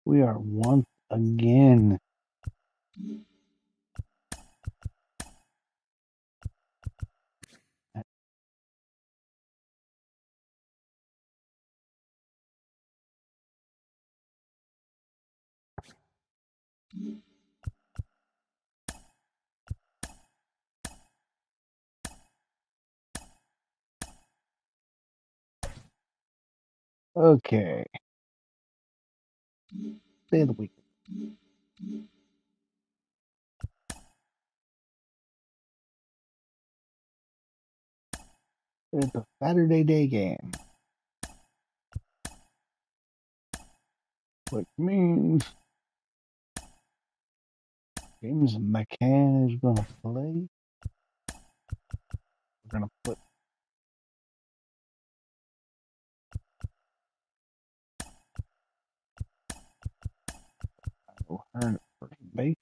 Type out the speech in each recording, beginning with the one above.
We are once again okay. Day of the week. It's a Saturday day game, which means James McCann is going to play. We're going to put O'Hearn at first base.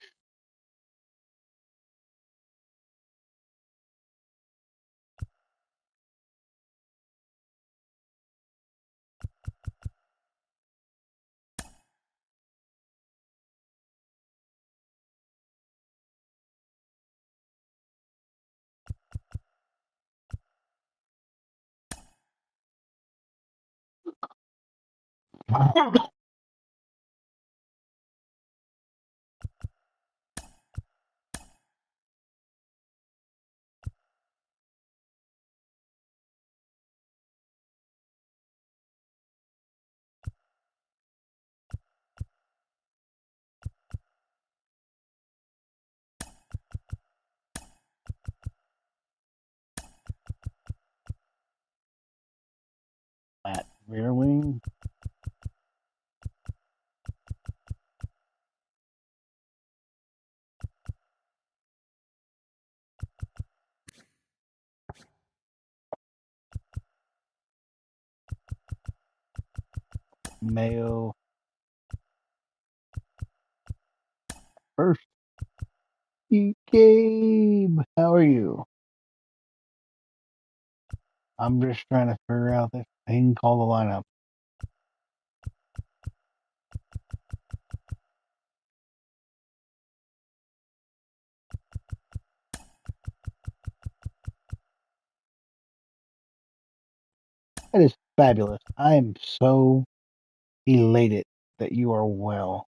At rear wing. Mayo. First. Gabe, how are you? I'm just trying to figure out this thing called the lineup. That is fabulous. I am so elated that you are well.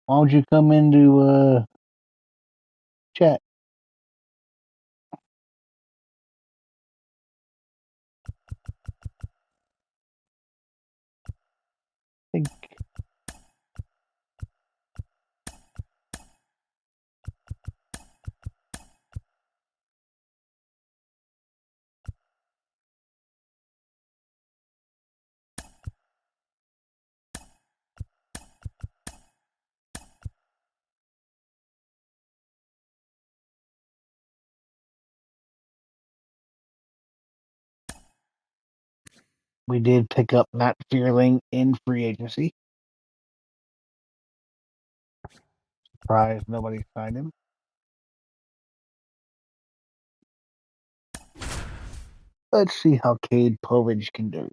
Why don't you come into chat? I think we did pick up Matt Fearling in free agency. Surprised nobody signed him. Let's see how Cade Povich can do.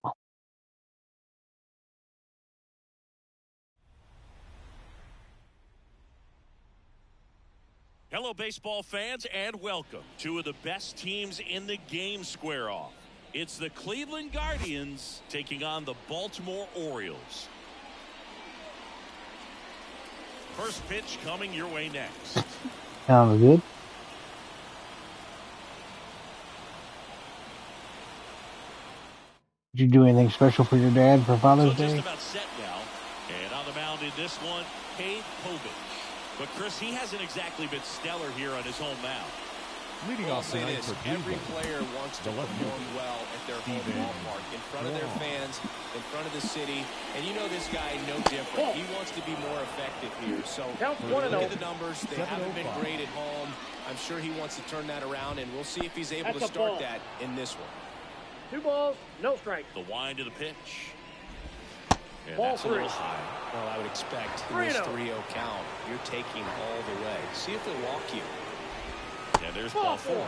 Hello, baseball fans, and welcome. Two of the best teams in the game square off. It's the Cleveland Guardians taking on the Baltimore Orioles. First pitch coming your way next. Sounds good. Did you do anything special for your dad for Father's Day? Just about set now. And on the mound in this one, Cade Povich. But Chris, he hasn't exactly been stellar here on his home mound. Leading off tonight for every player wants to perform well at their home ballpark, in front of their fans, in front of the city, and you know this guy no different. He wants to be more effective here. So look at the numbers. They haven't been great at home. I'm sure he wants to turn that around, and we'll see if he's able to start that in this one. 2 balls, no strike. The wind to the pitch. And Ball that's a little high. Well, I would expect in this 3-0 count, you're taking all the way. See if he'll walk you. And there's ball 4.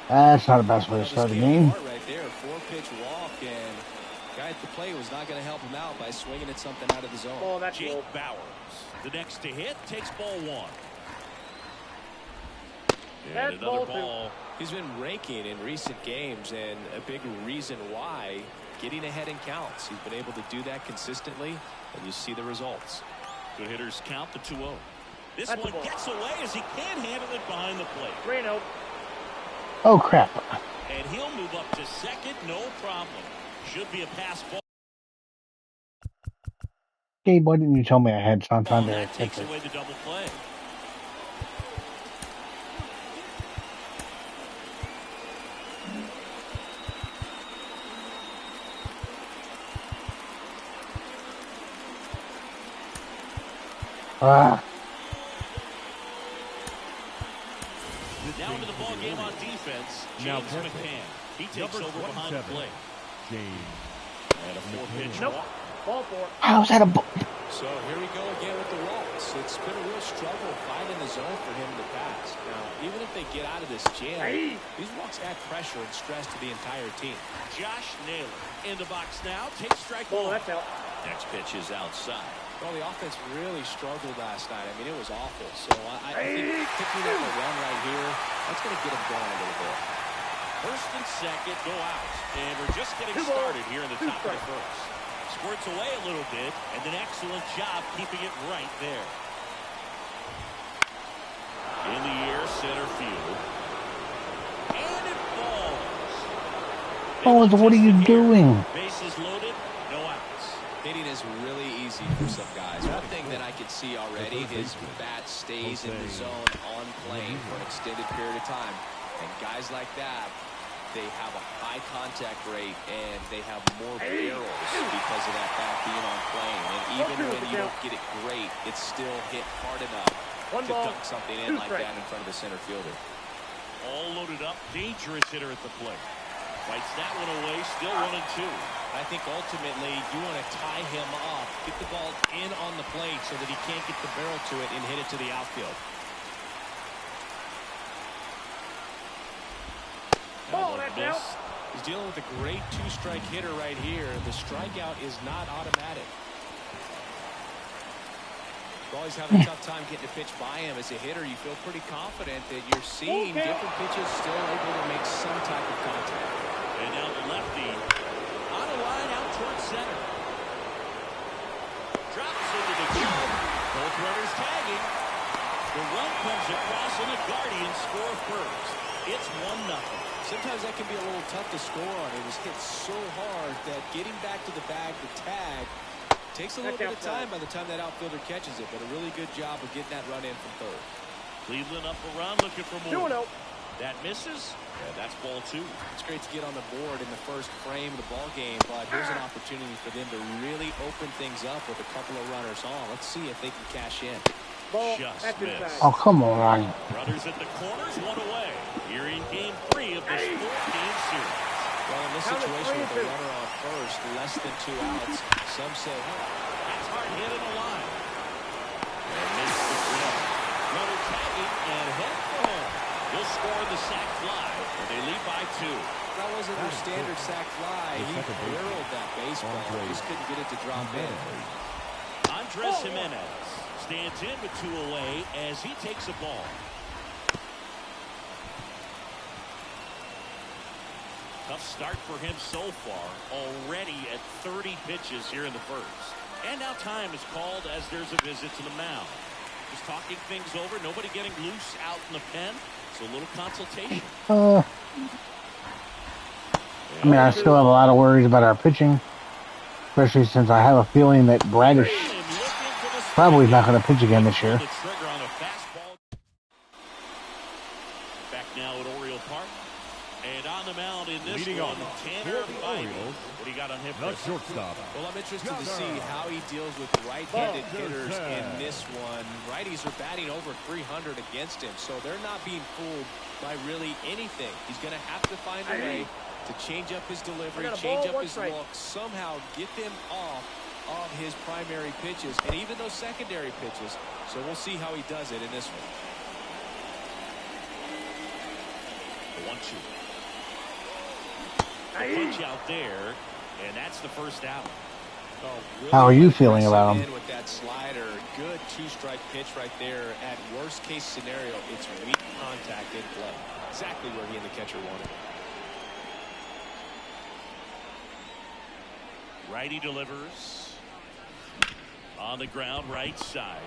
That's not the best way to start a game. Right there, 4-pitch walk, and guy at the plate was not going to help him out by swinging at something out of the zone. Oh, that's Jake Bowers, the next to hit, takes ball 1. And another ball. He's been raking in recent games, and a big reason why, getting ahead in counts. He's been able to do that consistently, and you see the results. Good hitters count the 2-0. This one gets away as he can't handle it behind the plate. 3-0. Oh, crap. And he'll move up to second, no problem. Should be a pass ball. Gabe, why didn't you tell me I had Santander? That takes away the double play. Now into the ball game on defense, James McCann. He takes over behind the plate. And a 4-pitch walk. Ball 4. How's that a ball? So here we go again with the walks. It's been a real struggle finding the zone for him to pass. Now, even if they get out of this jam, these walks add pressure and stress to the entire team. Josh Naylor in the box now. Takes strike 1. That's out. Next pitch is outside. Well, the offense really struggled last night. I mean, it was awful. So I think picking up a run right here, that's going to get him going a little bit. First and second go out. And we're just getting started here in the top of the first. Squirts away a little bit, and an excellent job keeping it right there. In the air, center field. And it falls. Oh, what are you doing? Bases loaded, no outs. Hitting is really easy for some guys. One thing that I can see already, his bat stays in the zone on plane for an extended period of time. And guys like that, they have a high contact rate and they have more barrels because of that bat being on plane. And even when you don't get it great, it's still hit hard enough to dunk something in like that in front of the center fielder. All loaded up, dangerous hitter at the plate. Fights that one away, still 1-2. I think ultimately you want to tie him up, get the ball in on the plate so that he can't get the barrel to it and hit it to the outfield. He's dealing with a great 2-strike hitter right here. The strikeout is not automatic. Always having a tough time getting a pitch by him. As a hitter, you feel pretty confident that you're seeing different pitches still able to make some type of contact. And now the lefty on a line out towards center. Drops into the jump. Both runners tagging. The run comes across and the Guardians score first. It's 1-0. Sometimes that can be a little tough to score on. It was hit so hard that getting back to the bag to tag takes a little bit of time by the time that outfielder catches it, but a really good job of getting that run in from third. Cleveland up around looking for more. 2-0. That misses. Yeah, that's ball 2. It's great to get on the board in the first frame of the ball game, but here's an opportunity for them to really open things up with a couple of runners on. Let's see if they can cash in. Ball. Just missed. Oh, come on, Ryan. Runners at the corners, one away. Here in game 3 of this 4-game series. Well, in this situation with a runner on first, less than 2 outs, some say, that's hard hit in the line. And missed the grip. Runner tagging and head for home. He'll score the sac fly, and they lead by 2. That wasn't their standard sac fly. He barreled that baseball. Just couldn't get it to drop in. Andres Jimenez stands in with 2 away as he takes a ball. Tough start for him so far, already at 30 pitches here in the first. And now time is called as there's a visit to the mound. Just talking things over, nobody getting loose out in the pen. So a little consultation. I mean, I still have a lot of worries about our pitching, especially since I have a feeling that Bradish probably not going to pitch again this year. Back now at Oriole Park. And on the mound in this Leading one, on Tanner for the Biden. Orioles, What do you got on him? the shortstop. Well, I'm interested to see how he deals with right-handed hitters in this one. Righties are batting over 300 against him, so they're not being fooled by really anything. He's going to have to find a way to change up his delivery, change up his look, somehow get them off of his primary pitches and even those secondary pitches. So we'll see how he does it in this one. The 1-2. Punch out there, and that's the first out. Oh, really. How are you feeling about him? With that slider, good two-strike pitch right there. At worst case scenario, it's weak contact in play. Exactly where he and the catcher wanted. Righty delivers on the ground, right side.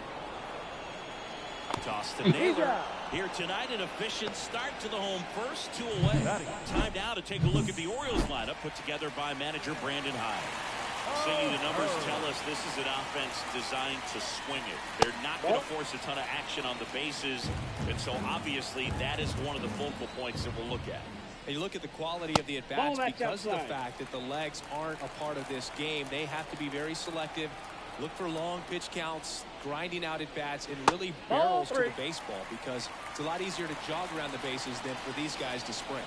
Toss to Naylor. Here tonight, an efficient start to the home first, 2 away. Time now to take a look at the Orioles lineup put together by manager Brandon Hyde. Seeing the numbers tell us this is an offense designed to swing it. They're not going to force a ton of action on the bases, and so obviously that is one of the focal points that we'll look at. And you look at the quality of the at-bats because of the fact that the legs aren't a part of this game. They have to be very selective. Look for long pitch counts, grinding out at bats, and really barrels to the baseball because it's a lot easier to jog around the bases than for these guys to sprint.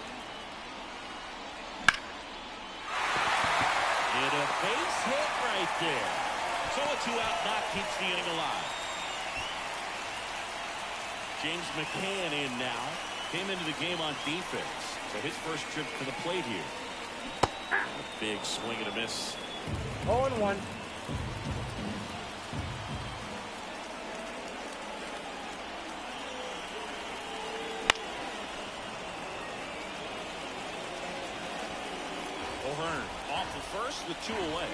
And a base hit right there. So a 2-out knock keeps the inning alive. James McCann in now. Came into the game on defense. So his first trip to the plate here. A big swing and a miss. 0-1. O'Hearn off the first with 2 away.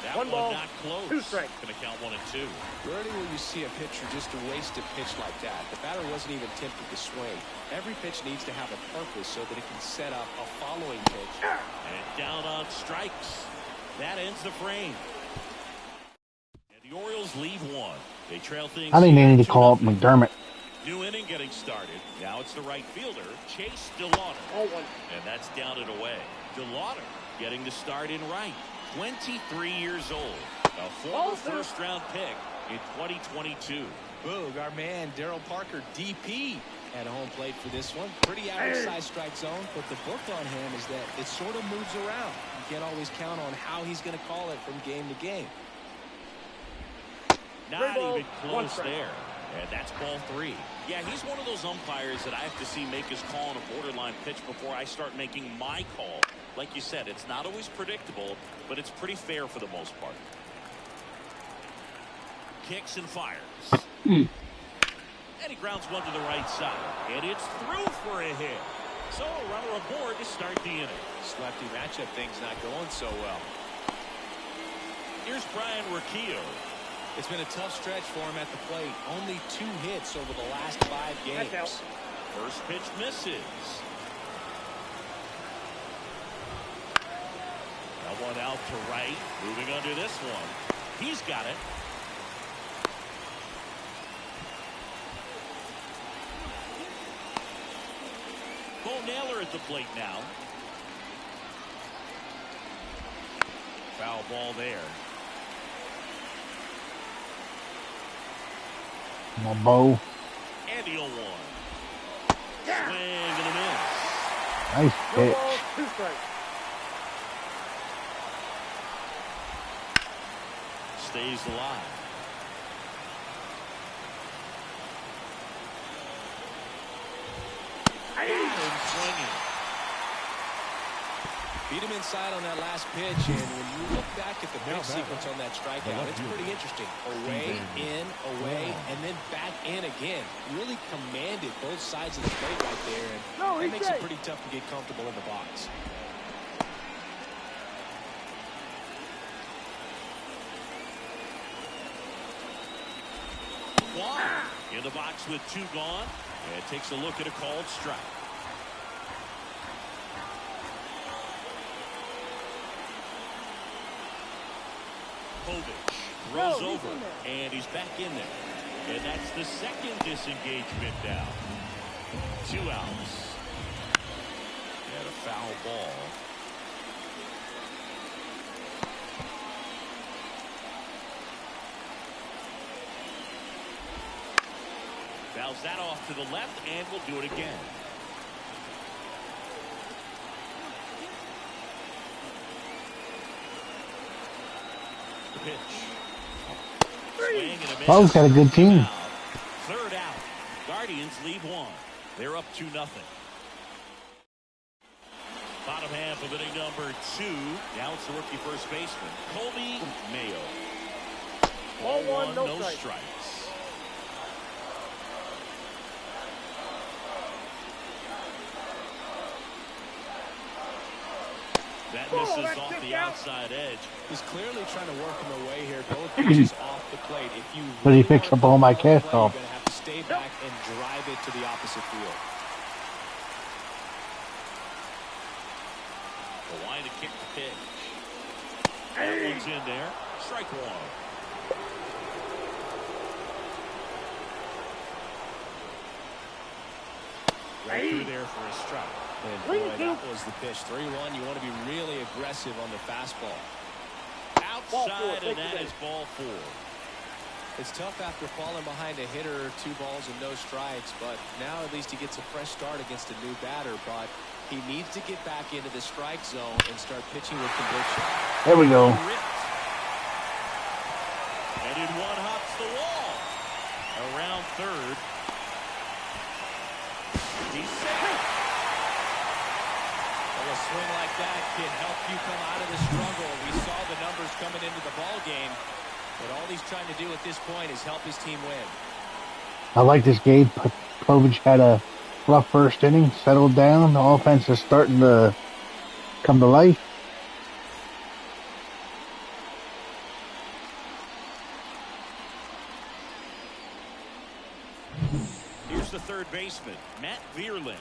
That one ball, not close. 2 strikes. Going to count 1 and 2. Rarely will you see a pitcher just waste a pitch like that. The batter wasn't even tempted to swing. Every pitch needs to have a purpose so that it can set up a following pitch. And down on strikes. That ends the frame. And the Orioles lead 1. They trail things. I think they need to call up McDermott. New inning getting started. Now it's the right fielder, Chase Delauder. 0-1. And that's down and away. Delauder getting the start in right. 23 years old. A former first-round pick in 2022. Boog, our man Daryl Parker, DP, at home plate for this one. Pretty average size strike zone, but the book on him is that it sort of moves around. You can't always count on how he's going to call it from game to game. Not even close there. And that's ball 3. Yeah, he's one of those umpires that I have to see make his call on a borderline pitch before I start making my call. Like you said, it's not always predictable, but it's pretty fair for the most part. Kicks and fires. And he grounds one to the right side. And it's through for a hit. So a runner aboard to start the inning. This lefty matchup thing's not going so well. Here's Brian Ripken. It's been a tough stretch for him at the plate. Only 2 hits over the last 5 games. First pitch misses. That one out to right. Moving under this one. He's got it. Bo Naylor at the plate now. Foul ball there. My Bo. And he'll 1. Swing and a miss. Nice pitch. 2 strikes. Stays alive. And swinging. Beat him inside on that last pitch, and when you look back at the pitch sequence on that strikeout, it's pretty interesting. Away, in, away, and then back in again. Really commanded both sides of the plate right there, and it makes it pretty tough to get comfortable in the box. In the box with 2 gone, and takes a look at a called strike. Povich Throws over, and he's back in there. And that's the second disengagement down. 2 outs. And a foul ball. Fouls that off to the left, and we'll do it again. The pitch. Swing and a miss. Bo's got a good team. Third out. Guardians lead 1. They're up 2-0. Bottom half of inning number 2. Now it's the rookie first baseman, Colby Mayo. Ball 1, no strikes. strikes. That misses off the outside edge. He's clearly trying to work him away here. Both pitches off the plate. If you But he picks up all my cast you're off. going to have to stay back and drive it to the opposite field. The line to kick the pitch. That one's in there. Strike 1. Right through there for a strike. And boy, that was the pitch. 3-1. You want to be really aggressive on the fastball. Outside, and that is ball 4. It's tough after falling behind a hitter, 2 balls and no strikes, but now at least he gets a fresh start against a new batter. But he needs to get back into the strike zone and start pitching with conviction. There we go. And in one hops the wall. Around third. He's safe. Well, a swing like that can help you come out of the struggle. We saw the numbers coming into the ball game, but all he's trying to do at this point is help his team win. I like this. Cade Povich had a rough first inning, settled down. The offense is starting to come to life. Here's the third baseman, Matt Vierling.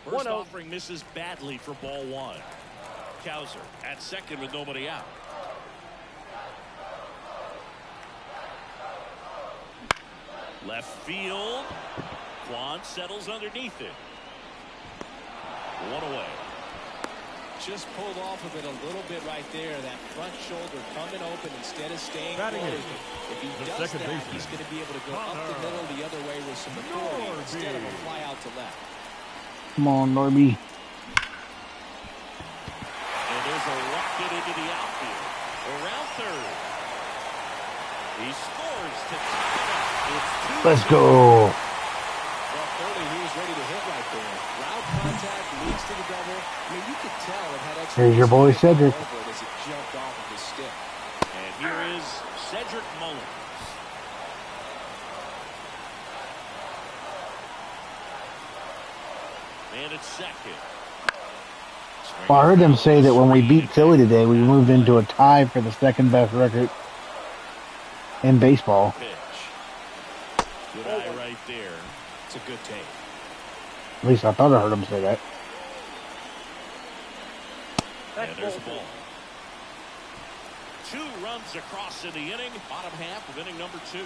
First offering misses badly for ball 1. Cowser at second with nobody out. Left field. Quan settles underneath it. 1 away. Just pulled off of it a little bit right there. That front shoulder coming open instead of staying closed. If he does that, he's going to be able to go up the middle the other way with some authority instead of a fly out to left. Come on, Norby. And there's a rocket into the outfield. Around third. He scores to tie it up. It's 2-2. Let's go. Well, clearly he was ready to hit right there. Loud contact leads to the double. I mean, you could tell it had extra. Here's your boy Cedric. As it jumped off of his stick. And here is Cedric Mullins. And it's second. Well, I heard them say that when we beat Philly today, we moved into a tie for the second best record in baseball. Pitch. Good eye right there. It's a good take. At least I thought I heard them say that. And there's the ball. 2 runs across in the inning. Bottom half of inning number 2.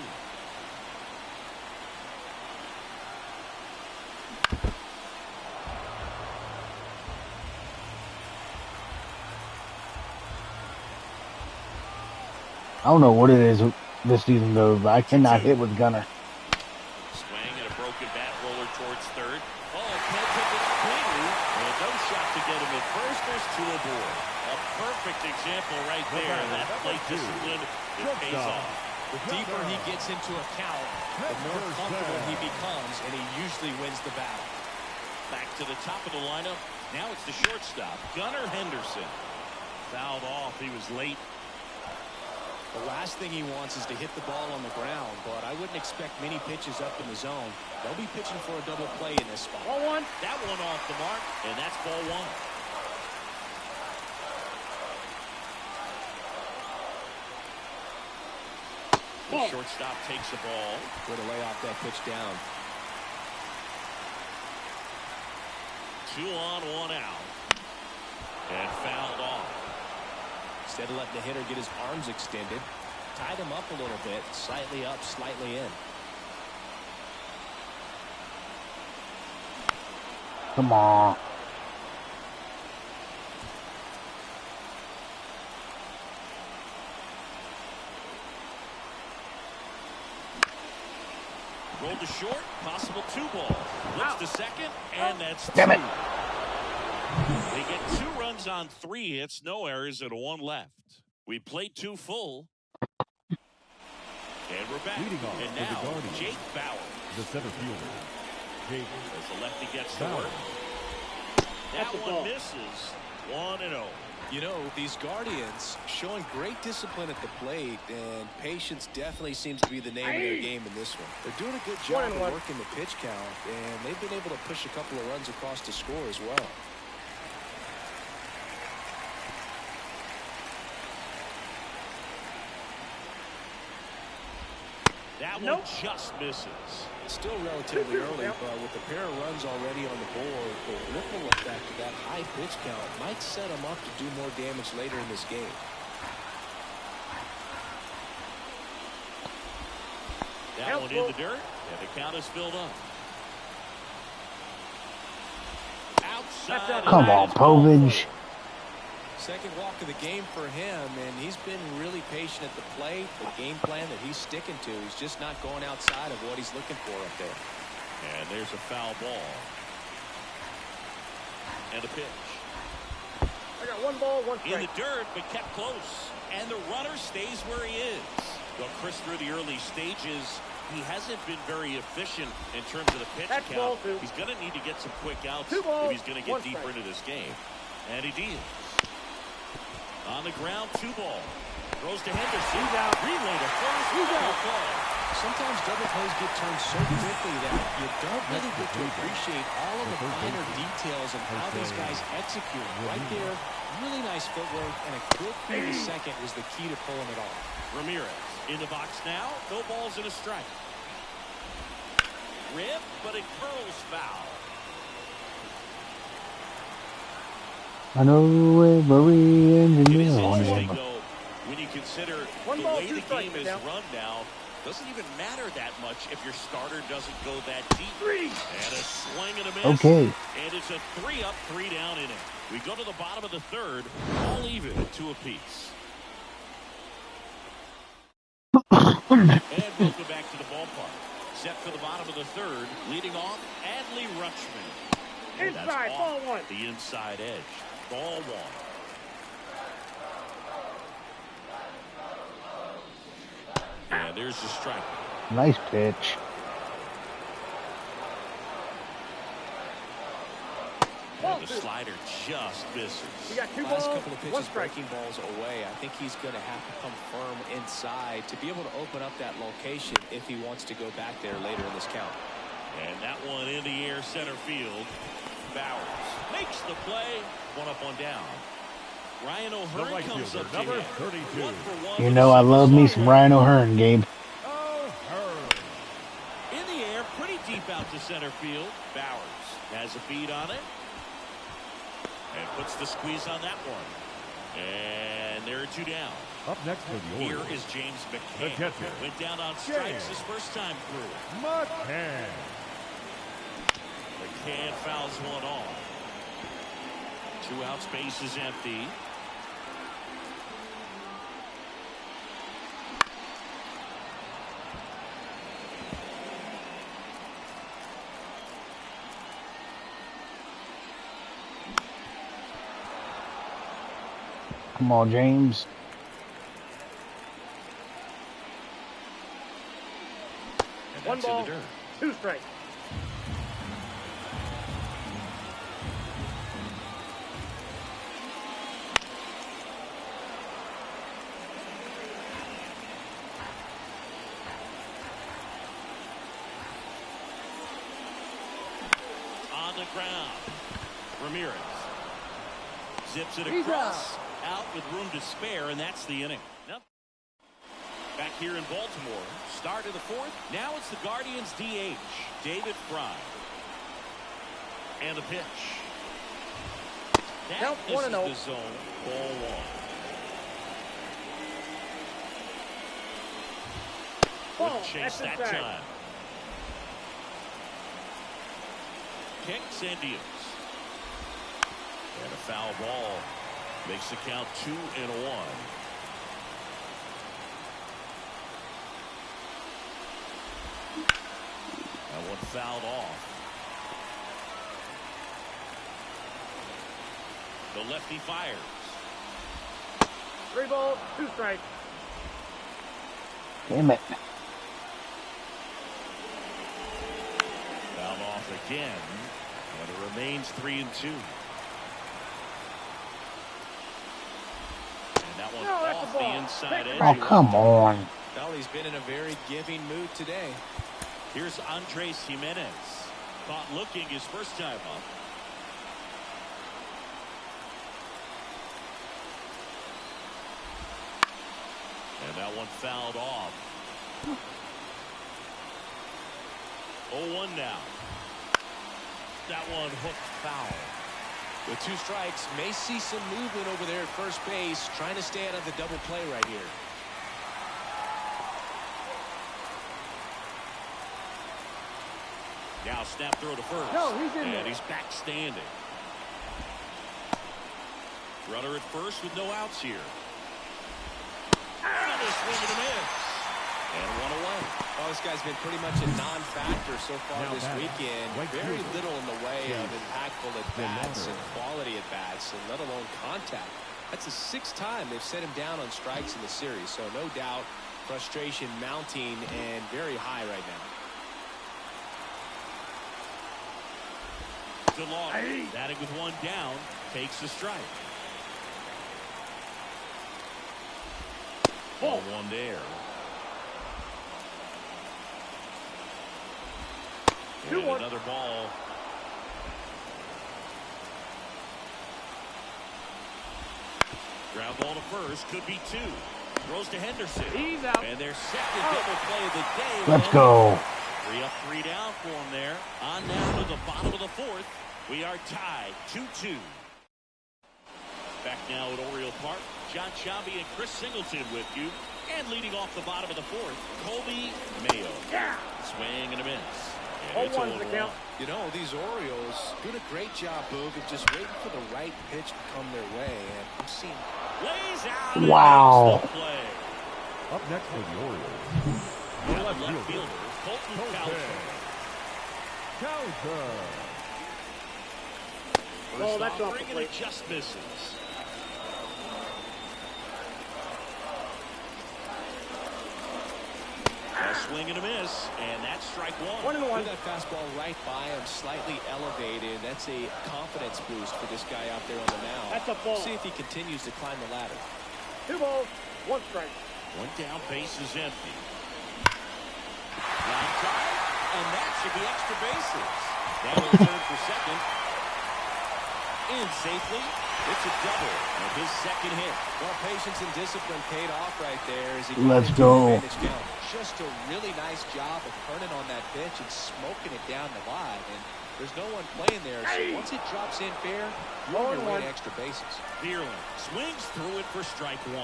I don't know what it is this season, though, but I cannot hit with Gunner. Swing and a broken bat roller towards third. Oh, can't pick it up cleanly. And no shot to get him at first. There's 2 aboard. A perfect example right there. That plate discipline, it pays off. The deeper he gets into a count, the more comfortable he becomes, and he usually wins the battle. Back to the top of the lineup. Now it's the shortstop, Gunnar Henderson. Fouled off. He was late. The last thing he wants is to hit the ball on the ground, but I wouldn't expect many pitches up in the zone. They'll be pitching for a double play in this spot. Ball 1. That one off the mark, and that's ball 1. The shortstop takes the ball. Way to lay off that pitch down. 2 on, 1 out. And fouled off. Instead of letting the hitter get his arms extended, tied him up a little bit, slightly up, slightly in. Come on. Rolled to short, possible 2-ball. Flips to second, and that's 2. Damn it. They get 2 runs on 3 hits, no errors, and 1 left. We played 2 full. And we're back. And now, Jake Bauer. The center fielder. Jake. As the lefty gets to work. That one misses. 1-0. You know, these Guardians showing great discipline at the plate, and patience definitely seems to be the name of their game in this one. They're doing a good job of working the pitch count, and they've been able to push a couple of runs across to score as well. That one just misses. It's still relatively early, but with a pair of runs already on the board, the ripple effect of that high pitch count might set them up to do more damage later in this game. That one in the dirt, and the count is filled up. Outside. Come on, Povich. Second walk of the game for him, and he's been really patient at the plate. The game plan that he's sticking to, he's just not going outside of what he's looking for up there. And there's a foul ball. And a pitch. I got 1 ball, 1 strike. In the dirt, but kept close. And the runner stays where he is. Well, Chris, through the early stages, he hasn't been very efficient in terms of the pitch count. He's going to need to get some quick outs if he's going to get deeper into this game. And he did. On the ground, 2-ball. Throws to Henderson. He's out. Relay to first. He's out. Sometimes double plays get turned so quickly that you don't really get to appreciate all of the finer details of how these guys execute. Right there, really nice footwork, and a quick few second was the key to pulling it off. Ramirez in the box now. No balls and a strike. Rip, but it curls foul. I know every engineer on Interesting, him. though, when you consider One the ball, way 2 the strikes game is now. run now, doesn't even matter that much if your starter doesn't go that deep. 3. And a swing and a miss. Okay. And it's a 3-up, 3-down inning. We go to the bottom of the third, all even at 2 apiece. And we'll go back to the ballpark. Set for the bottom of the third, leading off Adley Rutschman. And that's Inside, ball off 1. the inside edge. Ball 1. And there's the strike. Nice pitch. And the slider just misses. We got 2 Last balls, couple of 1 pitches strike. breaking balls away. I think he's going to have to come firm inside to be able to open up that location if he wants to go back there later in this count. And that one in the air center field. Bowers makes the play. 1 up, 1 down. Ryan O'Hearn right comes fielder, up to number hit. 32. 1 for 1. You know I love me some Ryan O'Hearn, Gabe. In the air, pretty deep out to center field. Bowers has a beat on it. And puts the squeeze on that one. And there are 2 down. Up next for the Here Orioles. is James The McCann. catcher. Went down on strikes his first time through. McCann. McCann fouls 1 off. 2 outs, base is empty. Come on, James. And 1 that's ball, in the dirt. 2 strikes. On the ground. Ramirez zips it across. Out with room to spare, and that's the inning. Nope. Back here in Baltimore, start of the 4th. Now it's the Guardians DH, David Fry. And the pitch. That Count misses 1-0. the zone. Ball one. Ball. Wouldn't chase That's that inside. time. Kicks and deals. And a foul ball makes the count 2-1. That one fouled off. The lefty fires. 3 balls, 2 strikes. Damn it. Fouled off again. And it remains 3-2. And that one No, that's off a the ball. inside edge. Oh, come on. Well, he's been in a very giving mood today. Here's Andres Jimenez. Caught looking his first time up. And that one fouled off. 0-1 now. That one hooked foul. With 2 strikes, may see some movement over there at first base, trying to stay out of the double play right here. Now snap throw to first. No, he's in and there. he's back standing. Runner at first with no outs here. Another swing and a miss. And one away. Well, this guy's been pretty much a non-factor so far Now this batting, weekend. right Very fielder, little in the way of Cade impactful at-bats and Povich. quality at-bats, and let alone contact. That's the 6th time they've set him down on strikes in the series, so no doubt frustration mounting and very high right now. DeLong, batting with one down, takes the strike. Ball one there. And 2-1. another ball. Ground ball to first, could be 2. Throws to Henderson. He's out. And their second double play of the day. Let's go. 3 up, 3 down for him there. On now to the bottom of the 4th. We are tied 2-2. Back now at Oriole Park. John Sciambi and Chris Singleton with you. And leading off the bottom of the 4th, Colby Mayo. Yeah. Swing and a miss. And it's 0-1's the 0-1. count. You know, these Orioles doing a great job, Boog, of just waiting for the right pitch to come their way. And I'm seeing Lays out and Wow. makes the play. Up next for the Orioles. Now the left fielder, Colton Cowser. Cowser. Oh, that's off the Offering and plate. it just misses. A swing and a miss, and that's strike 1. 1-1. that fastball right by him, slightly elevated. That's a confidence boost for this guy out there on the mound. That's a ball. See if he continues to climb the ladder. 2 balls, 1 strike. One down, base is empty. Line drive, and that should be extra bases. Now he'll turn for second. In safely. It's a double and his second hit. Well, patience and discipline paid off right there as he Let's got into go. the advantage count. Just a really nice job of turning on that pitch and smoking it down the line. And there's no one playing there, so once it drops in fair, you're on your way to extra bases. Bierlin swings through it for strike 1.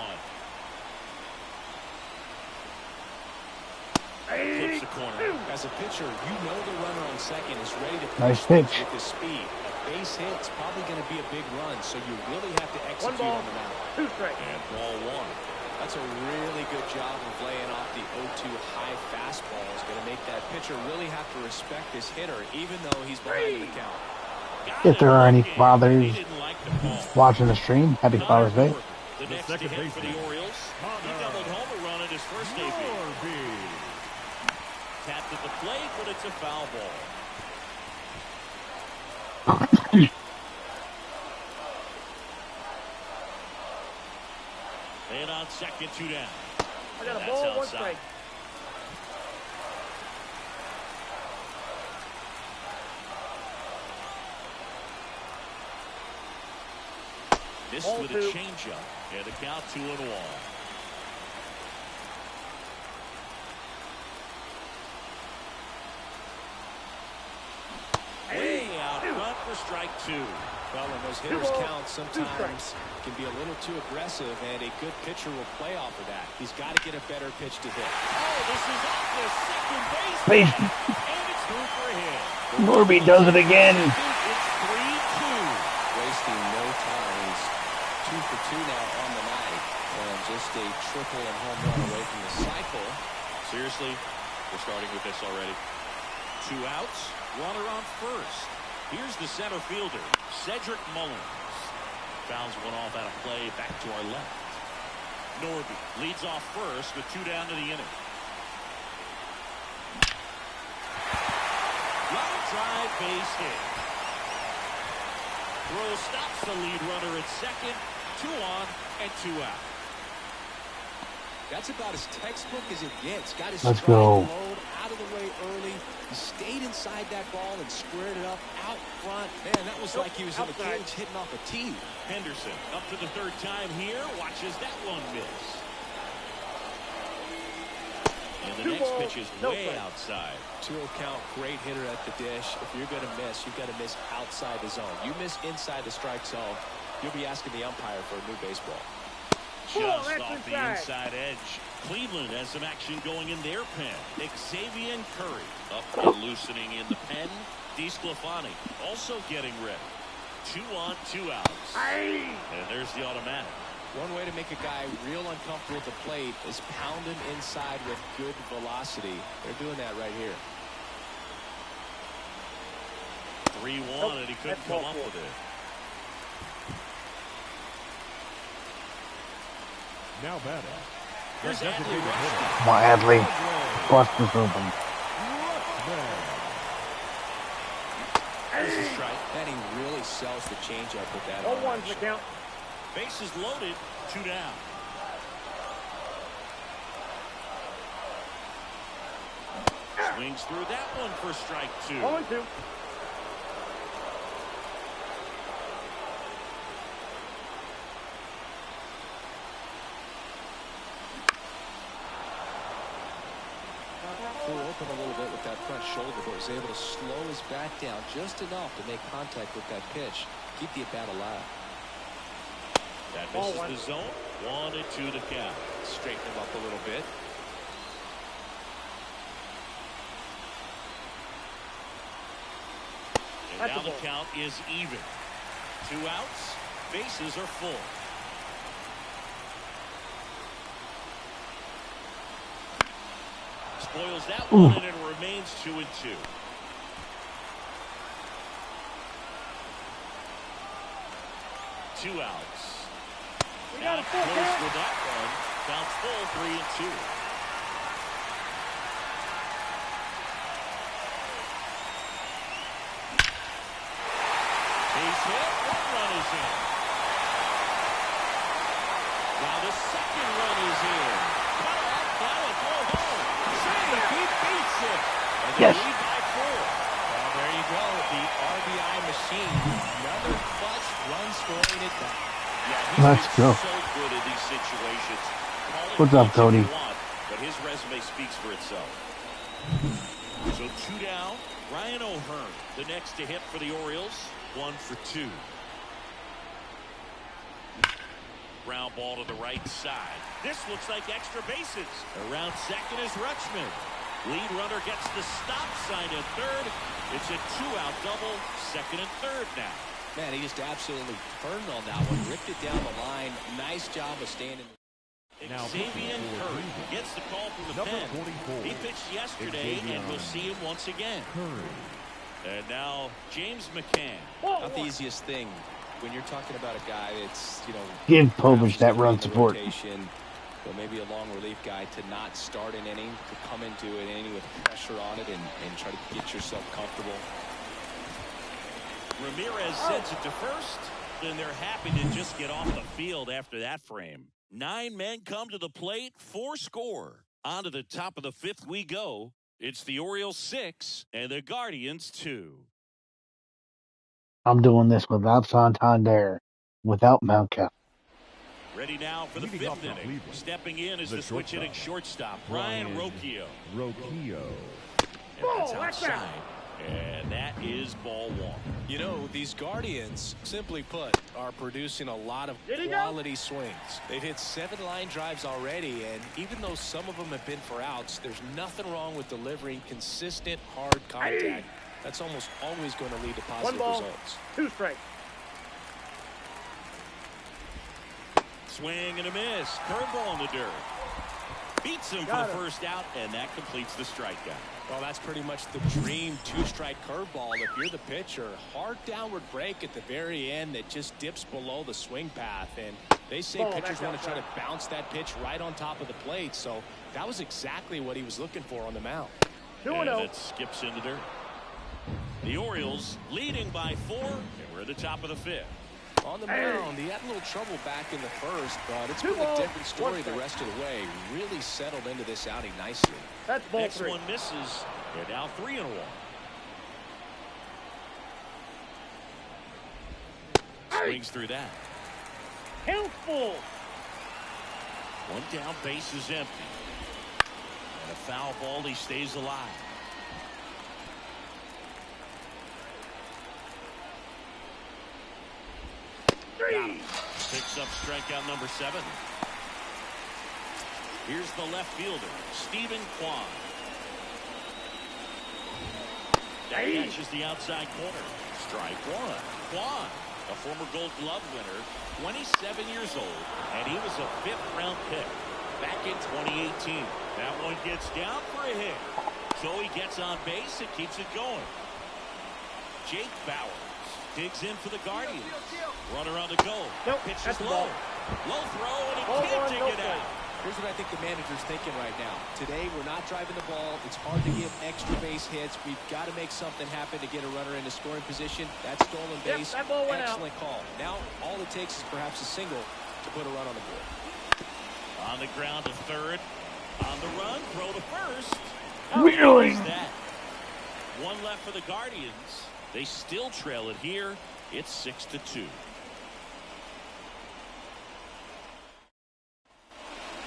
Flips the corner. As a pitcher, you know the runner on second is ready to Nice push pitch. with his speed. A base hit's probably going to be a big run, so you really have to 1 execute ball, on the mound. 2 strikes. And ball 1. That's a really good job of laying off the 0-2 high fastball. It's going to make that pitcher really have to respect this hitter, even though he's behind in the count. If there are any fathers He didn't like the call. watching the stream, happy Father's Day. The next second to hit for the baseman. Orioles. He doubled home a run at his first debut. Tapped at the plate, but it's a foul ball. And on second, 2 down. I got a That's ball, 1 outside. strike. Missed Ball with 2. a changeup. And the count 2-1. Way out front for strike two. Well, when those hitters count, sometimes can be a little too aggressive, and a good pitcher will play off of that. He's got to get a better pitch to hit. Oh, this is off the second base. And it's through for a hit. Norby does it again. It's 3-2. Wasting no time. He's 2 for 2 now on the night. And just a triple and home run away from the cycle. Seriously, we're starting with this already. 2 outs, runner on first. Here's the center fielder, Cedric Mullins. Fouls one off out of play, back to our left. Norby leads off first with 2 down to the inning. Line drive, base hit. Throw stops the lead runner at second. 2 on and 2 out. That's about as textbook as it gets. Got his Let's strike go. load out of the way early. He stayed inside that ball and squared it up out front. Man, that was like he was in the cage hitting off a tee. Henderson up for the 3rd time here. Watches that one miss. And the next pitch is way outside. 2-0 count, great hitter at the dish. If you're going to miss, you've got to miss outside the zone. You miss inside the strike zone, you'll be asking the umpire for a new baseball. Just off the inside edge. Cleveland has some action going in their pen. Xavier Curry up and loosening in the pen. DeSclafani also getting ready. 2 on, 2 outs. And there's the automatic. One way to make a guy real uncomfortable at the plate is pound him inside with good velocity. They're doing that right here. 3-1, and he couldn't come up with it. Now batting. Here's Adley. Come on, Adley. Bust this open. There's a strike. And he really sells the changeup with that. 0-1's the count. Bases loaded, 2 down. Swings through that one for strike 2. 0-2. Flew open a little bit with that front shoulder, but was able to slow his bat down just enough to make contact with that pitch. Keep the at-bat alive. That misses the zone. 1-2 to count. Straighten him up a little bit. And now the count is even. 2 outs. Bases are full. Spoils that one, and it remains 2-2. Two outs. We got a full count with that one. Counts full, 3-2. Base hit. 1 run is in. Now the 2nd run is in. Cut off. Now a throw home. Save. He beats it. And they lead by 4. Well, there you go. The RBI machine. Another clutch run scoring it back. Yeah, let's go. So good in these situations. What's up, Cody? But his resume speaks for itself. So 2 down. Ryan O'Hearn, the next to hit for the Orioles. 1 for 2. Ground ball to the right side. This looks like extra bases. Around second is Rutschman. Lead runner gets the stop sign at third. It's a 2-out double. Second and third now. Man, he just absolutely turned on that one. Ripped it down the line. Nice job of standing. Now, Xavier Curry gets the call from the number pen. 24. He pitched yesterday, and we'll see him once again. Curry. And now James McCann. Not the easiest thing when you're talking about a guy that's, you know, Give Povich that run support. Rotation, but maybe a long relief guy to not start an inning, to come into an inning with pressure on it and try to get yourself comfortable. Ramirez sends it to first. Then they're happy to just get off the field after that frame. 9 men come to the plate, 4 score. On to the top of the 5th we go. It's the Orioles 6 and the Guardians 2. I'm doing this without Santander, without Malka. Ready now for the 5th inning. Stepping in is the switch hitting shortstop, Brian Rocchio. Rocchio. And that's outside. And that is ball one. You know, these Guardians, simply put, are producing a lot of quality swings. They've hit 7 line drives already, and even though some of them have been for outs, there's nothing wrong with delivering consistent, hard contact. That's almost always going to lead to positive 1 ball, results. 2 strikes. Swing and a miss. Curveball in the dirt. Beats him for the first out, and that completes the strikeout. Well, that's pretty much the dream 2-strike curveball. If you're the pitcher, hard downward break at the very end that just dips below the swing path. And they say pitchers want to try to bounce that pitch right on top of the plate. So that was exactly what he was looking for on the mound. 2-0. And it skips in the dirt. The Orioles leading by 4, and we're at the top of the 5th. On the mound, he had a little trouble back in the first, but it's been a different story the rest of the way. Really settled into this outing nicely. That's ball Next 3. one misses. They're now 3-1. Swings through that. Count full. 1 down, base is empty. And a foul ball, he stays alive. Picks up strikeout number 7. Here's the left fielder, Stephen Kwan. That catches the outside corner. Strike 1. Kwan, a former Gold Glove winner, 27 years old, and he was a 5th-round pick back in 2018. That one gets down for a hit. So he gets on base and keeps it going. Jake Bauers digs in for the Guardians. Runner on the go. Nope, Pitch that's is the low. ball. Low throw, and he Ball can't one, dig no it play. out. Here's what I think the manager's thinking right now. Today, we're not driving the ball. It's hard to get extra base hits. We've got to make something happen to get a runner into scoring position. That stolen base, that ball went out. excellent call. Now, all it takes is perhaps a single to put a run on the board. On the ground to third. On the run, throw to first. Really? That. 1 left for the Guardians. They still trail it here. It's 6-2.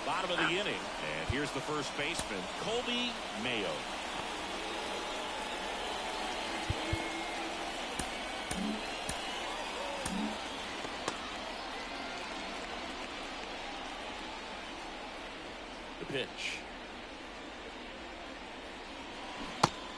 Bottom of the inning, and here's the first baseman, Colby Mayo. The pitch.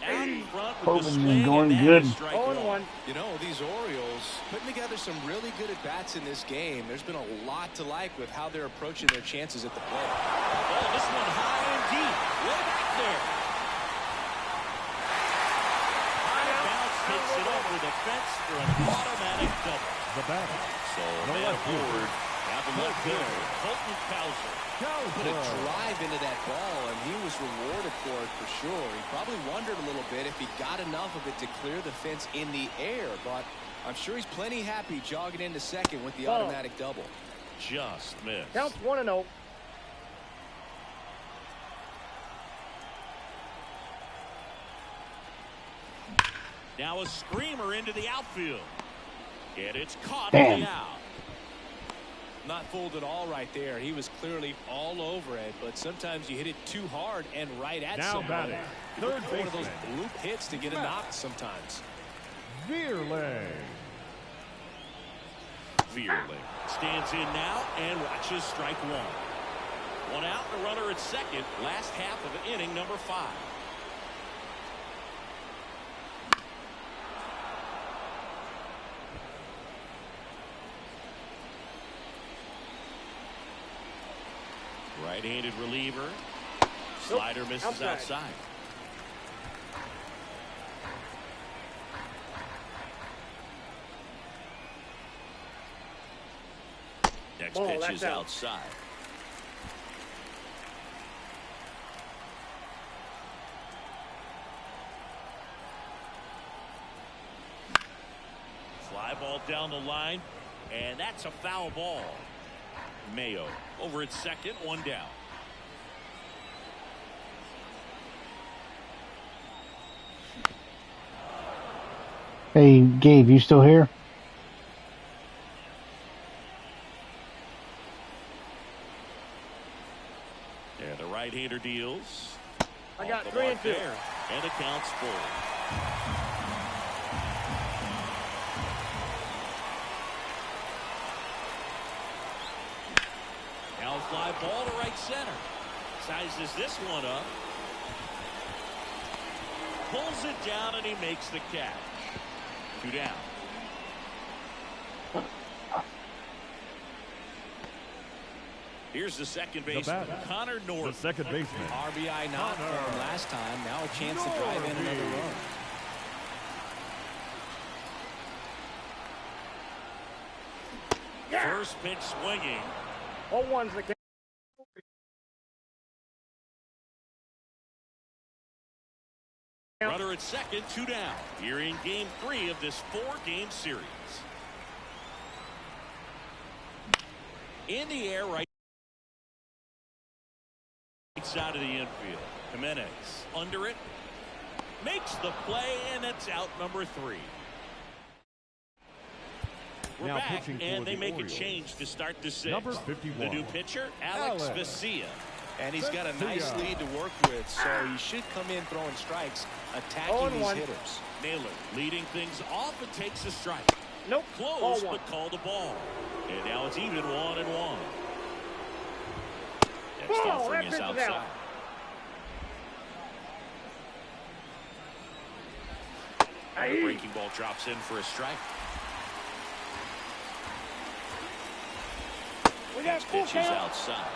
Out in front with the Coleman's swing, going and that good. is strike 0-1. You know, these Orioles putting together some really good at-bats in this game. There's been a lot to like with how they're approaching their chances at the plate. Oh, this one high and deep. Way back there. High bounce takes it over the fence for an automatic double. The batter. So No man left fielder. aboard. Now the left fielder, Colton Cowser. Put a drive into that ball, and he was rewarded for it for sure. He probably wondered a little bit if he got enough of it to clear the fence in the air, but I'm sure he's plenty happy jogging into second with the automatic double. Just missed. Counts 1-0. Now a screamer into the outfield. And it's caught Damn. in the out. Not fooled at all right there. He was clearly all over it, but sometimes you hit it too hard and right at Now someone. batting, third One of those baseman. loop hits to get a knock sometimes. Veerley. Veerley stands in now and watches strike 1. 1 out and a runner at second. Last half of inning number 5. Right-handed reliever. Slider misses outside. Next pitch is outside. Fly ball down the line, and that's a foul ball. Mayo over at second, 1 down. Hey, Gabe, you still here? And the right-hander deals. I got Off the 3 mark and 2. there, and it counts full. fly ball to right center. Sizes this one up. Pulls it down, and he makes the catch. 2 down. Here's the second baseman, Connor Norton. The second baseman. RBI not for him last time. Now a chance to drive in another run. First pitch swinging. 0-1's the count. Runner at second, 2 down. Here in game 3 of this 4-game series. In the air, right side of the infield. Jimenez under it. Makes the play, and it's out number 3. We're Now back, and they make Orioles. a change to start the 6th. Number 51. The new pitcher, Alex Vesia. And he's got a nice lead to work with, so he should come in throwing strikes, attacking these hitters. Naylor leading things off and takes a strike. Nope. Close, but called a ball. And now it's even 1-1. Next offering is outside. The breaking ball drops in for a strike. Next pitch is outside.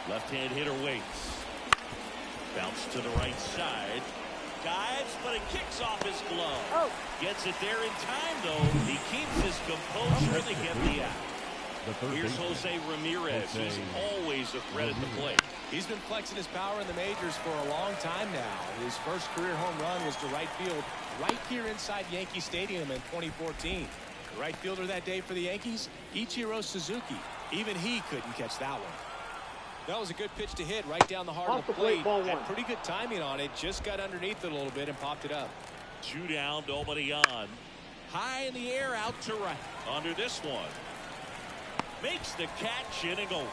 Left-hand hitter waits. Bounce to the right side. Dives, but it kicks off his glove. Gets it there in time, though. He keeps his composure. They get the out. Here's Jose Ramirez. He's always a threat at the plate. He's been flexing his power in the majors for a long time now. His first career home run was to right field right here inside Yankee Stadium in 2014. The right fielder that day for the Yankees, Ichiro Suzuki. Even he couldn't catch that one. That was a good pitch to hit right down the heart of the plate. Had pretty good timing on it. Just got underneath it a little bit and popped it up. 2 down, nobody on. High in the air, out to right. Under this one. Makes the catch, in and go.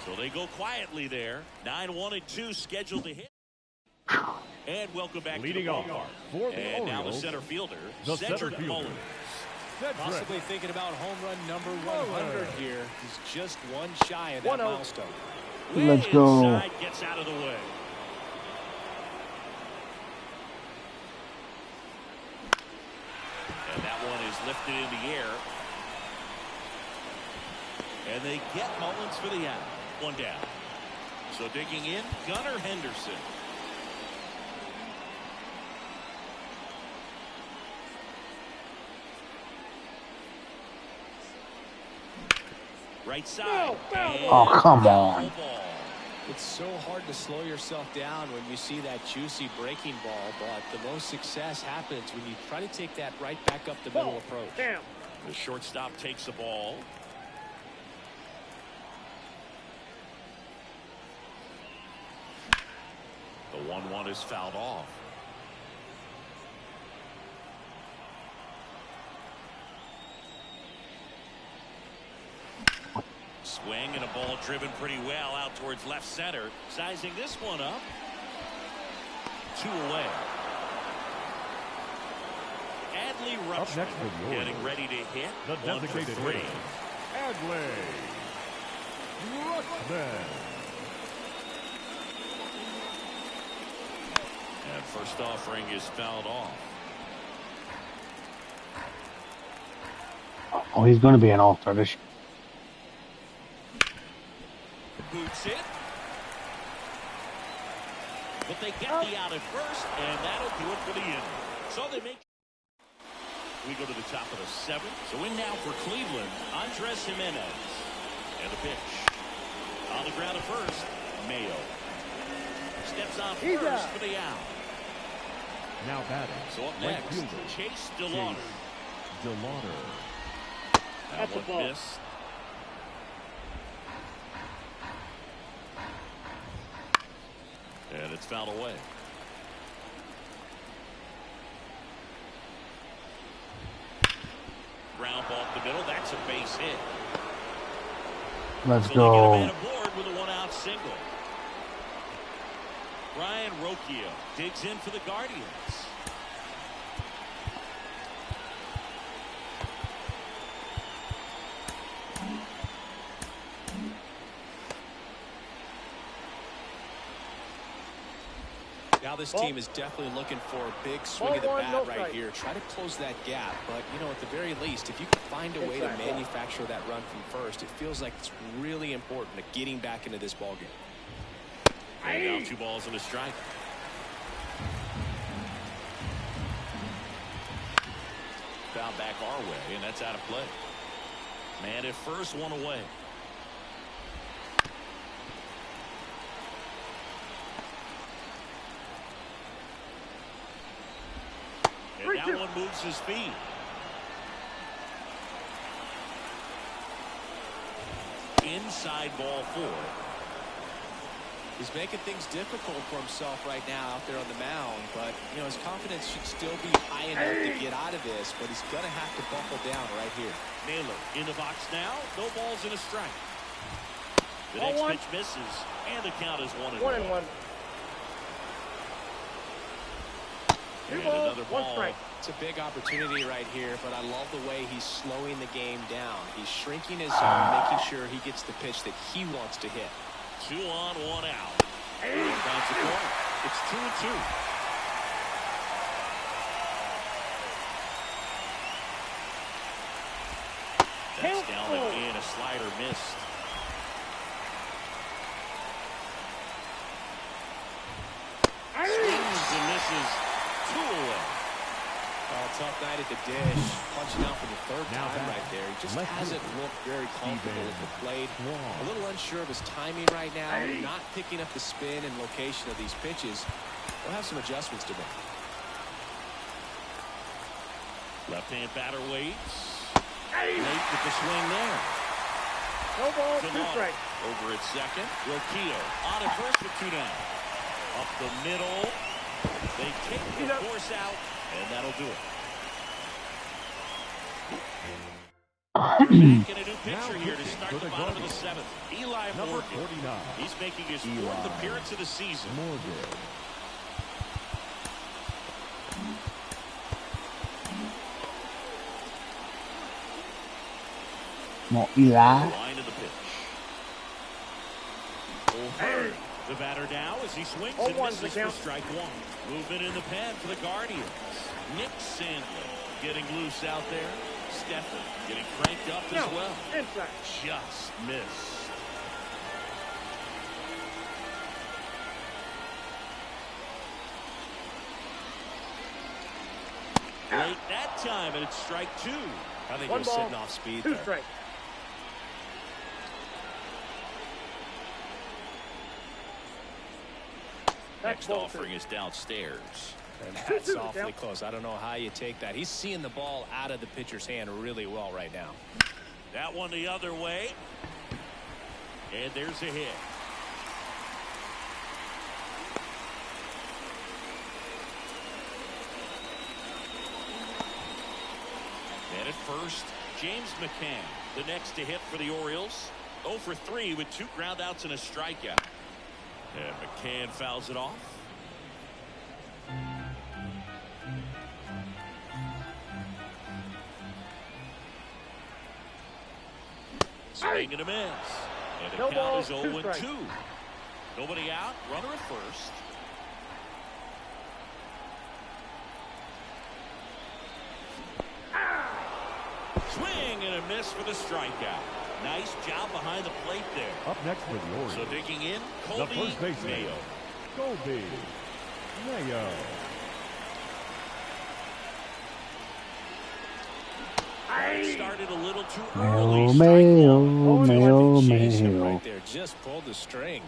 So they go quietly there. 9-1-2 scheduled to hit. And welcome back Leading to the off ballpark. for the And now the Orioles, center fielder, the center Cedric fielder. Mullins. Possibly thinking about home run number 100 here. He's just one shy of that milestone. Let's go. Inside, gets out of the way. And that one is lifted in the air. And they get Mullins for the out. 1 down. So digging in, Gunnar Henderson. Right side. Oh, come on. It's so hard to slow yourself down when you see that juicy breaking ball, but the most success happens when you try to take that right back up the middle approach. The shortstop takes the ball. The 1-1 is fouled off. Swing and a ball driven pretty well out towards left center. Sizing this one up. 2 away. Adley Rutschman getting ready to hit. The 1 for 3. Adley Rutschman. And first offering is fouled off. Oh, he's going to be an all-star this year. Boots it. But they get the out at first, and that'll do it for the inning. So they make. We go to the top of the 7th. So in now for Cleveland, Andres Jimenez. And the pitch. On the ground at first, Mayo. Steps on first for the out. Now batting. So up right next, fielder, Chase DeLauder. That's a ball. Missed. And it's fouled away. Ground ball up the middle. That's a base hit. Let's So go. they get a man aboard with a 1-out single. Ryan Rocchio digs in for the Guardians. Now this team is definitely looking for a big swing of the bat right here. Try to close that gap. But, you know, at the very least, if you can find a way to manufacture that run from first, it feels like it's really important to getting back into this ballgame. And now 2 balls and a strike. Foul back our way, and that's out of play. Man at first, 1 away. And that one moves his feet. Inside ball 4. He's making things difficult for himself right now out there on the mound, but you know his confidence should still be high enough to get out of this, but he's gonna have to buckle down right here. Naylor in the box now, no balls and a strike. The next pitch misses, and the count is 1-1. 1-1. And another ball. Strike. It's a big opportunity right here, but I love the way he's slowing the game down. He's shrinking his zone, making sure he gets the pitch that he wants to hit. 2 on, 1 out. And bounce the corner. It's 2-2. That's down again. A slider missed. Swings and misses. 2 away. Tough night at the dish. Punching out for the 3rd time right there. He just hasn't looked very comfortable at the plate. A little unsure of his timing right now. Not picking up the spin and location of these pitches. We'll have some adjustments to make. Left-hand batter waits. Late with the swing there. No ball, 2 strikes. Over at second. Ripken on at first with 2 down. Up the middle. They take the force out, and that'll do it. Back in a new picture here to start the bottom of the 7th. Eli Number Morgan. 49. He's making his 4th appearance of the season. Eli. Line of the pitch. Over. The batter now as he swings and misses for strike 1. Movement in the pen for the Guardians. Nick Sandlin getting loose out there. Stephen getting cranked up as well. Inside. Just missed. Late that time, and it's strike 2. I think 1 he's ball, sitting off speed 2 there. strikes. Next offering is downstairs. And that's awfully close. I don't know how you take that. He's seeing the ball out of the pitcher's hand really well right now. That one the other way. And there's a hit. And at first, James McCann, the next to hit for the Orioles. 0 for 3 with 2 groundouts and a strikeout. And McCann fouls it off. Swing and a miss. And the count is 0-2. Nobody out. Runner at first. Swing and a miss for the strikeout. Nice job behind the plate there. Up next for the Orioles. So digging in, The Colby first baseman, Mayo. Colby Mayo. Started a little too Mayo, early. Mayo, Mayo, Chase him Mayo. right there. Just pulled the string.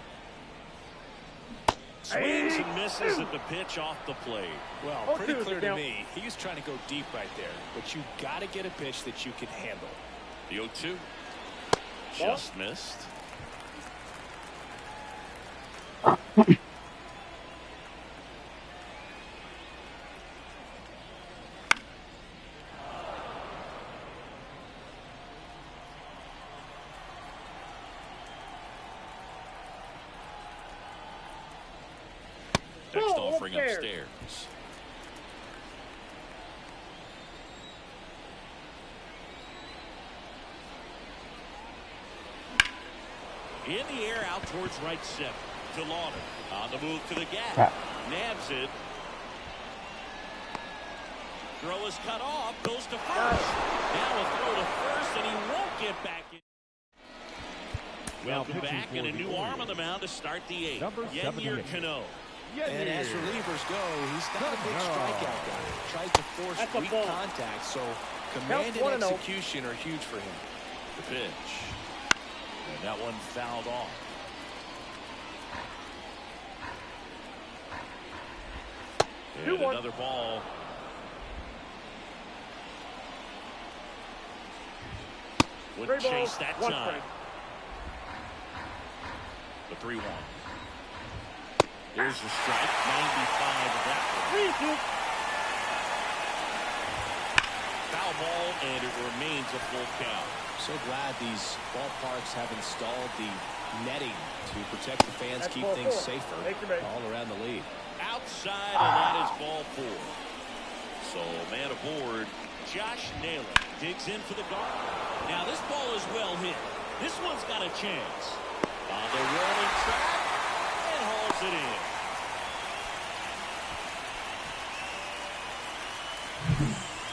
Swings and misses at the pitch off the plate. Well, pretty clear to me. He was trying to go deep right there. But you got to get a pitch that you can handle. The 0-2. Just missed. Next offering upstairs. In the air out towards right center. Liotta on the move to the gap. Nabs it. Throw is cut off. Goes to first. Now a throw to first, and he won't get back in. Welcome back, and a new arm on the mound to start the eighth. Yennier Cano. And as relievers go, he's not a big strikeout guy. Tries to force weak contact, so command and execution are huge for him. The pitch. And that one fouled off. And another ball. Wouldn't chase that time. The 3-1. Here's the strike. 95 of that one. Foul ball, and it remains a full count. So glad these ballparks have installed the netting to protect the fans, keep things safer all around the league. Outside, and that is ball 4. So, man aboard, Josh Naylor digs in for the guard. Now, this ball is well hit. This one's got a chance. On the rolling track, and hauls it in.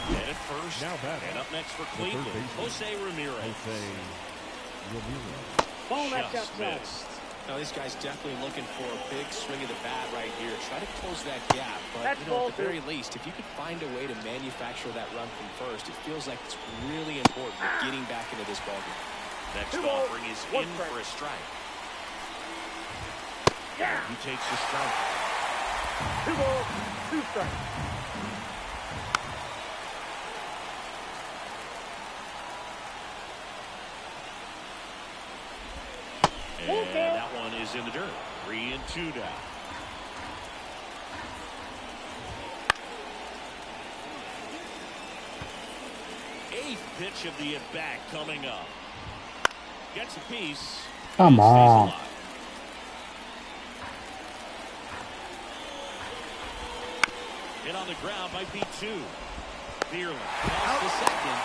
And at first, and up next for Cleveland, Jose Ramirez. Ball that's Just outside. missed. Now, this guy's definitely looking for a big swing of the bat right here. Try to close that gap, but That's you know, ball at the very least, if you could find a way to manufacture that run from first, it feels like it's really important getting back into this ballgame. Next offering is in for a strike. Yeah. He takes the strike. 2 balls, 2 strikes. And that one is in the dirt. 3-2 now. Eighth pitch of the at-bat coming up. Gets a piece. Come on. Hit on the ground might be 2. Bierlin lost the second.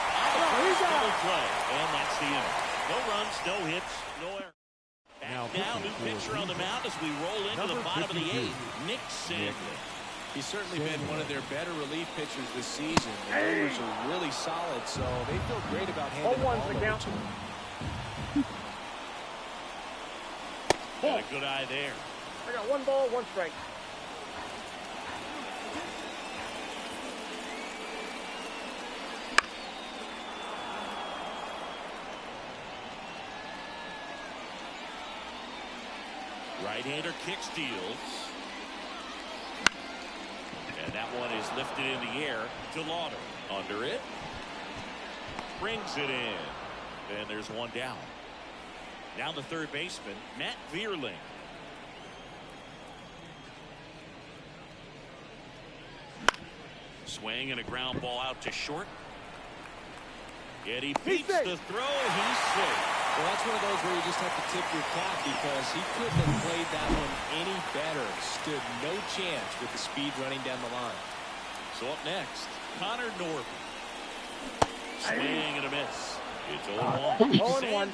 Double play. And that's the inning. No runs, no hits, no errors. Now, new pitcher on the mound as we roll into the bottom of the 8th. Nick Sandlin. He's certainly been one of their better relief pitchers this season. The numbers are really solid, so they feel great about handing the ball over to him. Got a good eye there. I got 1 ball, 1 strike. Right-hander kick steals. And that one is lifted in the air to Liotta. Under it. Brings it in. And there's one down. Now the third baseman, Matt Vierling. Swing and a ground ball out to short. Yet he beats the throw. He's safe. Well, that's one of those where you just have to tip your cap because he couldn't have played that one any better. Stood no chance with the speed running down the line. So up next, Connor Norby. Swing and a miss. It's 0-1. Sandlin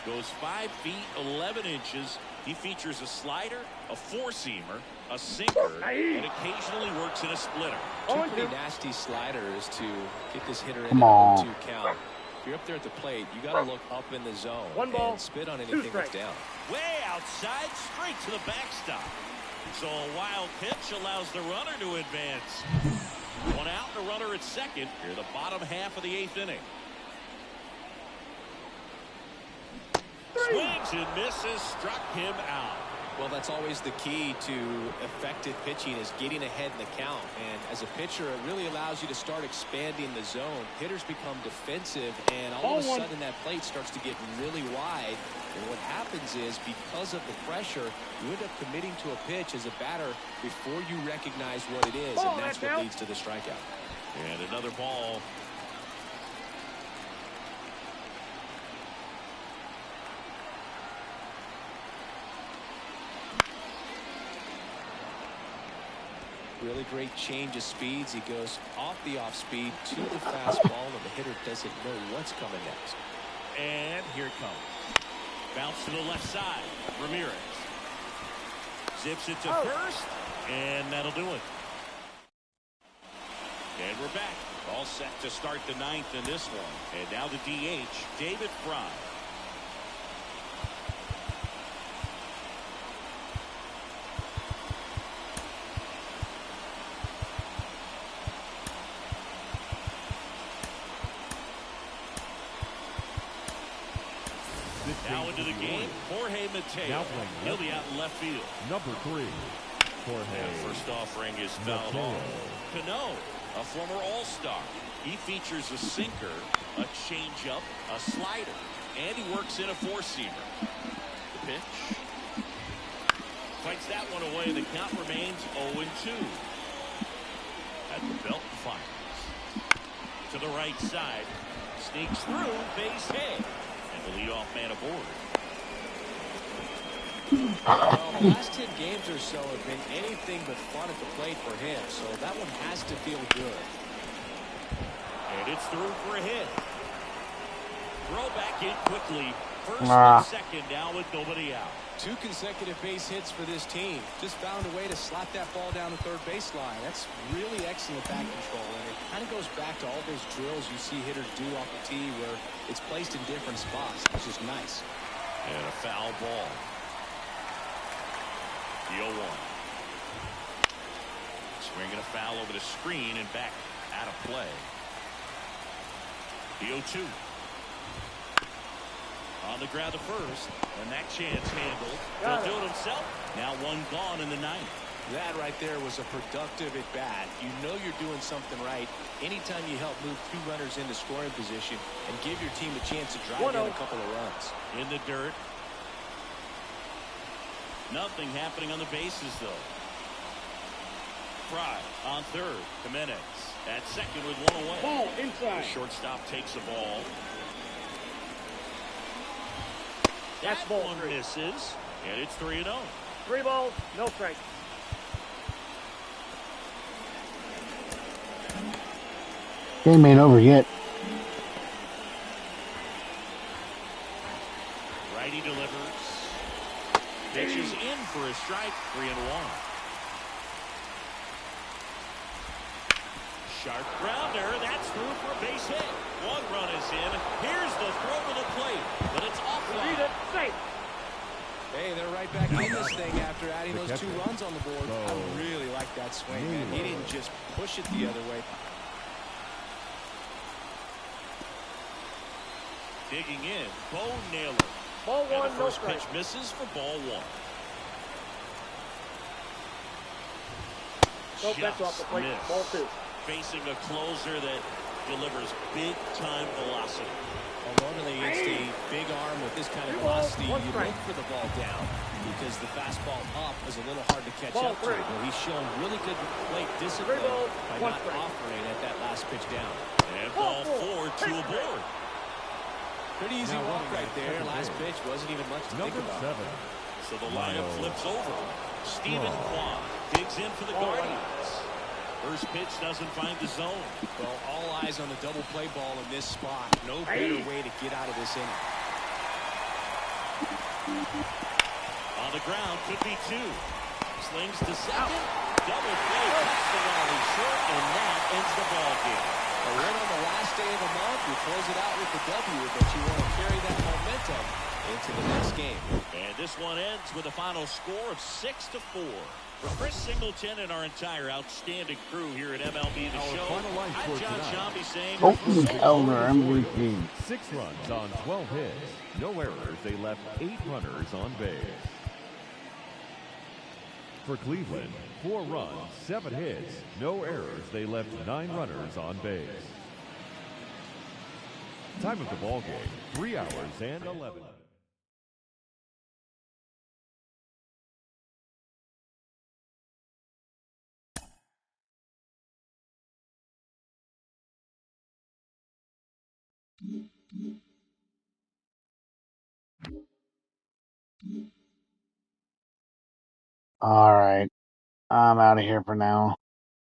goes 5 feet 11 inches. He features a slider, a four-seamer, a sinker, and occasionally works in a splitter. Two pretty nasty sliders to get this hitter in Come the on. 0-2 count. If you're up there at the plate, you got to look up in the zone 1 ball, and spit on anything that's down. Way outside, straight to the backstop. So a wild pitch allows the runner to advance. 1 out, and a runner at second. Here, the bottom half of the 8th inning. Swings and misses, struck him out. Well, that's always the key to effective pitching is getting ahead in the count. And as a pitcher, it really allows you to start expanding the zone. Hitters become defensive, and all of a sudden that plate starts to get really wide. And what happens is, because of the pressure, you end up committing to a pitch as a batter before you recognize what it is, and that's what leads to the strikeout. And another ball. Really great change of speeds. He goes off the off speed to the fastball, and the hitter doesn't know what's coming next. And here it comes. Bounce to the left side. Ramirez. Zips it to first, and that'll do it. And we're back. All set to start the ninth in this one. And now the DH, David Fry. Now into the game, Jorge Mateo. He'll be out in left field. Number 3, Jorge. And first offering is fouled off. Cano, a former All-Star. He features a sinker, a changeup, a slider, and he works in a four-seamer. The pitch. Fights that one away. The count remains 0-2. At the belt and fires. To the right side. Sneaks through, base hit. The leadoff man aboard. Well, the last 10 games or so have been anything but fun at the plate for him, so that one has to feel good. And it's through for a hit. Throw back in quickly. First and second now with nobody out. 2 consecutive base hits for this team. Just found a way to slap that ball down the third baseline. That's really excellent bat control, and it kind of goes back to all those drills you see hitters do off the tee where it's placed in different spots, which is nice. And a foul ball. The 0-1. Swinging a foul over the screen and back out of play. The 0-2. On the ground to first, and that chance handled. He'll do it himself. Now one gone in the ninth. That right there was a productive at bat. You know you're doing something right anytime you help move 2 runners into scoring position and give your team a chance to drive in a couple of runs. In the dirt. Nothing happening on the bases, though. Fry on third. Jimenez at second with one away. Ball inside. The shortstop takes the ball. That's That ball one 3. misses, and it's 3-0. 3 balls, no strikes. Game ain't over yet. Righty delivers. Pitches in for a strike. 3-1. Sharp grounder. That's through for a base hit. 1 run is in. Here's the throw to the plate, but it's offline. Read it, safe. Hey, they're right back in this thing after adding those 2 runs on the board. I really like that swing, man. He didn't just push it the other way. Digging in. Bo Naylor. Ball 1, And the no first strikes. pitch misses for ball 1. Nope, that's off the plate. Missed. Ball 2. Facing a closer that delivers big-time velocity. Well, normally against a big arm with this kind of velocity, you look for the ball down because the fastball up is a little hard to catch up to. But he's shown really good plate discipline by not offering at that last pitch down. And ball 4, 2 aboard. Pretty easy walk right there. Last pitch wasn't even much to think about. 7. So the lineup flips over. Steven Kwan digs in for the Guardians. First pitch doesn't find the zone. Well, all eyes on the double play ball in this spot. No better way to get out of this inning. On the ground, could be 2. Slings to second. Double play, cuts the rally short, and that ends the ball game. A win on the last day of the month. You close it out with the W, but you want to carry that momentum into the next game. And this one ends with a final score of 6-4. For Chris Singleton and our entire outstanding crew here at MLB The Show, I'm John Shambi saying... Open Elder MVP. 6 runs on 12 hits. No errors. They left 8 runners on base. For Cleveland, 4 runs, 7 hits. No errors. They left 9 runners on base. Time of the ball game, 3 hours and 11. All right. I'm out of here for now.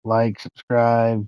Like, subscribe.